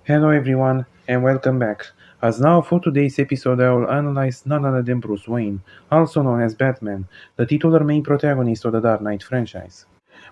Hello everyone and welcome back. As now for today's episode I will analyze none other than Bruce Wayne, also known as Batman, the titular main protagonist of the Dark Knight franchise.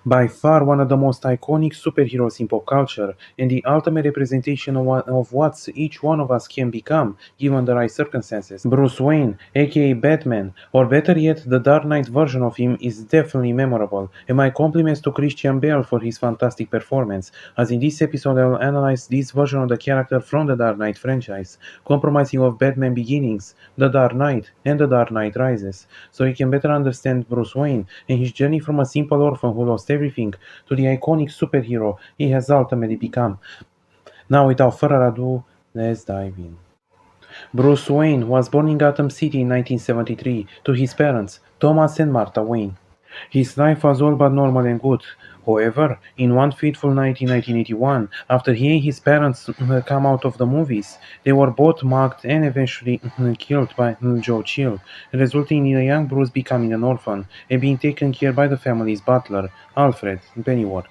By far one of the most iconic superheroes in pop culture, and the ultimate representation of what each one of us can become, given the right circumstances. Bruce Wayne, aka Batman, or better yet, the Dark Knight version of him, is definitely memorable, and my compliments to Christian Bale for his fantastic performance, as in this episode I will analyze this version of the character from the Dark Knight franchise, compromising of Batman Beginnings, The Dark Knight, and The Dark Knight Rises, so you can better understand Bruce Wayne and his journey from a simple orphan who lost everything to the iconic superhero he has ultimately become. Now, without further ado, let's dive in. Bruce Wayne was born in Gotham City in 1973 to his parents, Thomas and Martha Wayne. His life was all but normal and good. However, in one fateful night in 1981, after he and his parents come out of the movies, they were both mugged and eventually killed by Joe Chill, resulting in a young Bruce becoming an orphan and being taken care by the family's butler, Alfred Pennyworth.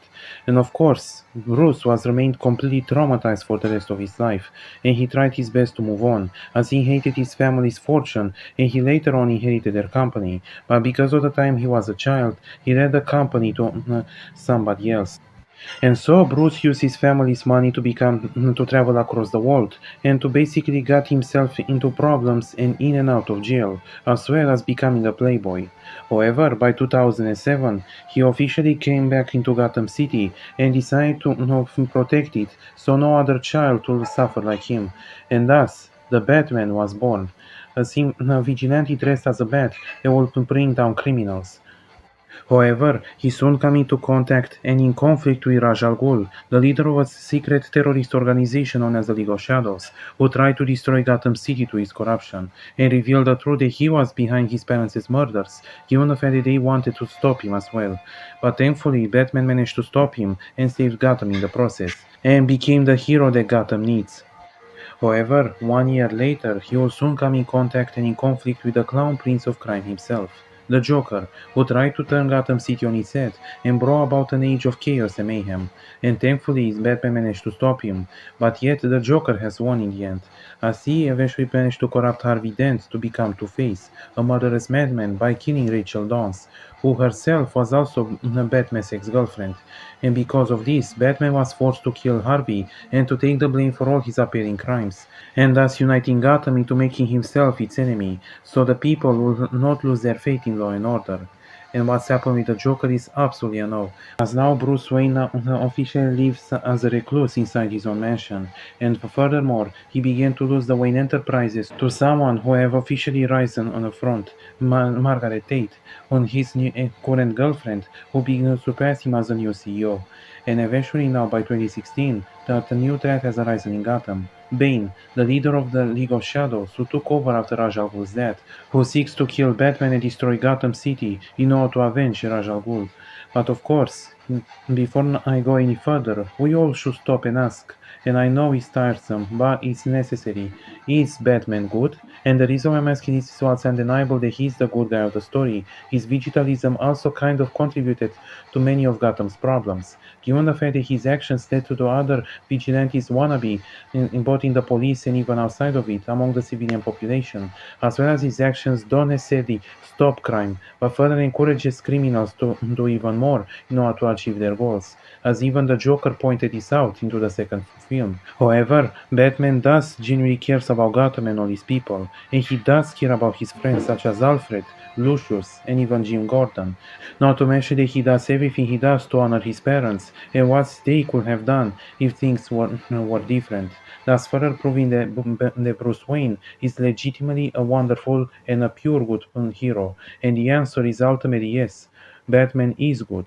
And of course, Bruce was remained completely traumatized for the rest of his life, and he tried his best to move on, as he hated his family's fortune and he later on inherited their company. But because of the time he was a child, he led the company to somebody else. And so Bruce used his family's money to travel across the world and to basically get himself into problems and in and out of jail, as well as becoming a playboy. However, by 2007, he officially came back into Gotham City and decided to protect it so no other child will suffer like him. And thus, the Batman was born. A vigilante dressed as a bat that will bring down criminals. However, he soon came into contact and in conflict with Raj Al Ghul, the leader of a secret terrorist organization known as the League of Shadows, who tried to destroy Gotham City through his corruption, and revealed the truth that he was behind his parents' murders, given the fact that they wanted to stop him as well. But thankfully, Batman managed to stop him and saved Gotham in the process, and became the hero that Gotham needs. However, 1 year later, he will soon come in contact and in conflict with the Clown Prince of Crime himself, the Joker, who tried to turn Gotham City on its head and brought about an age of chaos and mayhem. And thankfully, Batman managed to stop him, but yet the Joker has won in the end, as he eventually managed to corrupt Harvey Dent to become Two-Face, a murderous madman, by killing Rachel Dawes, who herself was also Batman's ex-girlfriend. And because of this, Batman was forced to kill Harvey and to take the blame for all his appearing crimes, and thus uniting Gotham into making himself its enemy, so the people will not lose their faith in law and order. And what's happened with the Joker is absolutely unknown, as now Bruce Wayne officially lives as a recluse inside his own mansion, and furthermore, he began to lose the Wayne Enterprises to someone who have officially risen on the front, Margaret Tate, on his new, current girlfriend, who began to surpass him as the new CEO. And eventually now by 2016, the new threat has arisen in Gotham. Bane, the leader of the League of Shadows, who took over after Ra's al Ghul's death, who seeks to kill Batman and destroy Gotham City in order to avenge Ra's al Ghul. But of course, before I go any further, we all should stop and ask, and I know it's tiresome, but it's necessary. Is Batman good? And the reason why I'm asking this is what's undeniable that he's the good guy of the story. His vigilantalism also kind of contributed to many of Gotham's problems, given the fact that his actions led to the other vigilantes wannabe, both in the police and even outside of it, among the civilian population, as well as his actions don't necessarily stop crime, but further encourages criminals to do even more in order to achieve their goals, as even the Joker pointed this out into the second film. However, Batman does genuinely cares about Gotham and all his people, and he does care about his friends such as Alfred, Lucius, and even Jim Gordon. Not to mention that he does everything he does to honor his parents and what they could have done if things were different, thus further proving that Bruce Wayne is legitimately a wonderful and a pure good hero. And the answer is ultimately yes. Batman is good.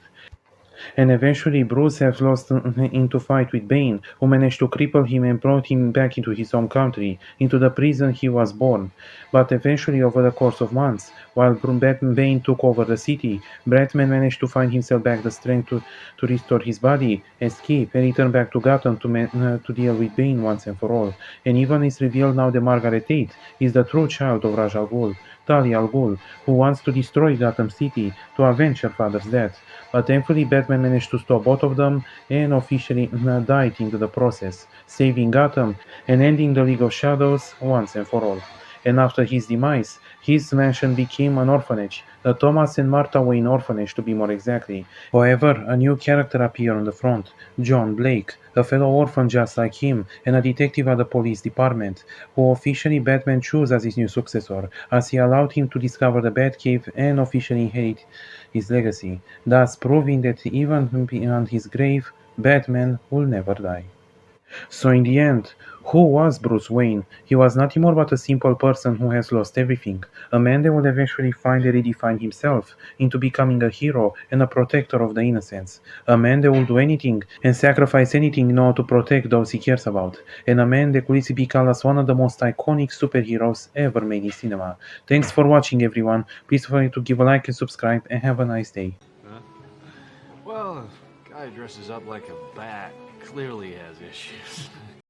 And eventually Bruce has lost into fight with Bane, who managed to cripple him and brought him back into his home country, into the prison he was born. But eventually, over the course of months, while Bane took over the city, Batman managed to find himself back the strength to restore his body, escape, and return back to Gotham to deal with Bane once and for all. And even it's revealed now that Margaret Tate is the true child of Ra's al Ghul, Talia al Ghul, who wants to destroy Gotham City to avenge her father's death. But thankfully, Batman managed to stop both of them and officially died into the process, saving Gotham and ending the League of Shadows once and for all. And after his demise, his mansion became an orphanage, the Thomas and Martha Wayne Orphanage to be more exactly. However, a new character appeared on the front, John Blake, a fellow orphan just like him and a detective at the police department, who officially Batman chose as his new successor, as he allowed him to discover the Batcave and officially inherit his legacy, thus proving that even beyond his grave, Batman will never die. So in the end, who was Bruce Wayne? He was nothing more but a simple person who has lost everything, a man that would eventually find and redefine himself into becoming a hero and a protector of the innocents, a man that will do anything and sacrifice anything in order to protect those he cares about, and a man that could easily be called as one of the most iconic superheroes ever made in cinema. Thanks for watching everyone, please don't forget to give a like and subscribe and have a nice day. Huh? Well, a guy dresses up like a bat clearly has issues.